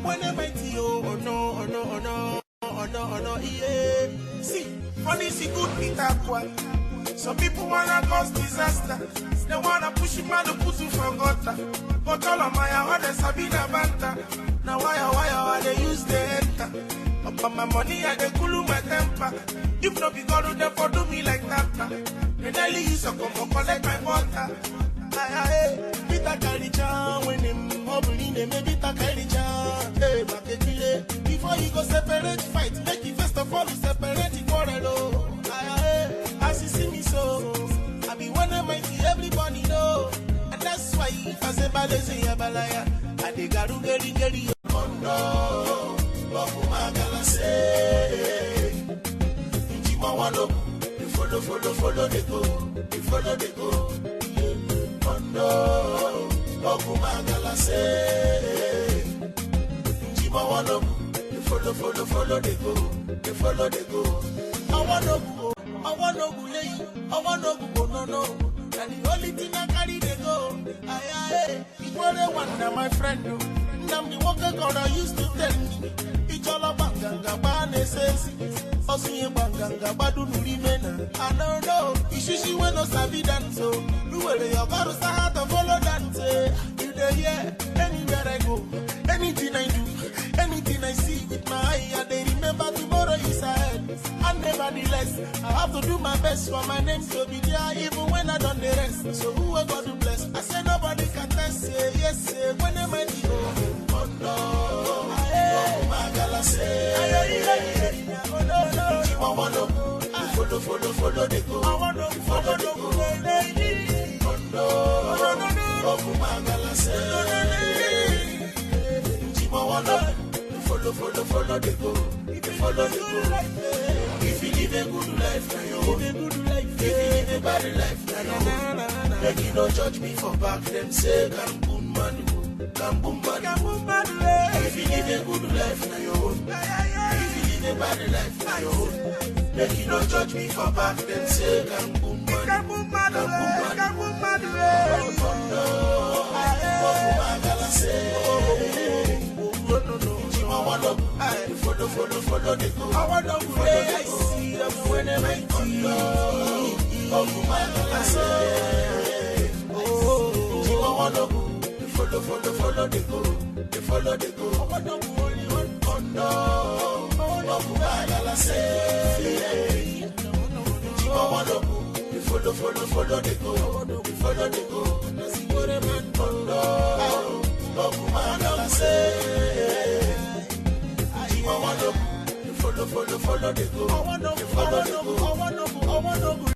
when they mighty, oh no, oh no, oh no, oh no, oh no, yeah. See, funny, see good Peter Kwan. Some people wanna cause disaster. They wanna push him and put you for gutter. But all of my others have been a banter. Now why they use the enter? Upon my money and they cool my temper. If not be God, they for do me like that. They nearly use a come collect my water. Peter carry jam when him hobbling, they may Peter carry jam. Hey, back a killer. Before you go separate fight, make it first of all separate the quarrel. As you see me so, I be one of my everybody know. And that's why if I say balezi ya balaya, I dey garu geri oh no. Okumagala say, Njima wano, you follow they go, you follow they go. Oh no, Okumagala say, Njima wano, you follow they go, you follow they go. I wanna go lay, I wanna go no. And the only thing I carry they go. Aye, before they wonder my friend. I'm the worker God I used to tell me. It's all about Ganga Baneses. Osi Banganga Badu Nurimena. I don't know. Ishishi when no sabi dance. So you will your God start to follow dance. You there, yeah. Anywhere I go, anything I do, anything I see with my eye, and they remember tomorrow is ahead. And nevertheless, I have to do my best for my name to be there, even when I don't the rest. So who are God to bless? I say nobody can test. Say yes, say when am I the oh no, Okumagala say, oh no, I wanna follow they go. I wanna follow they go. Oh no, Okumagala say, I wanna follow they go. Follow the go. If you live a good life, now you live a good life. If you live a bad life, now you make you don't judge me for back. Them say Kambum madu. If you live a good life, now you own. If you live a bad life, now you own. Make you don't judge me for back. Them say Kambum madu. Okumagala say, follow they go. I wanna go where I see them when I'm Okumagala say, oh, I wanna go. Follow they go. They follow they go. I wanna go only one. Oh no, Okumagala say, I wanna go. They follow they go. They follow they go. Oh no, Okumagala say. Follow they go. I wanna go.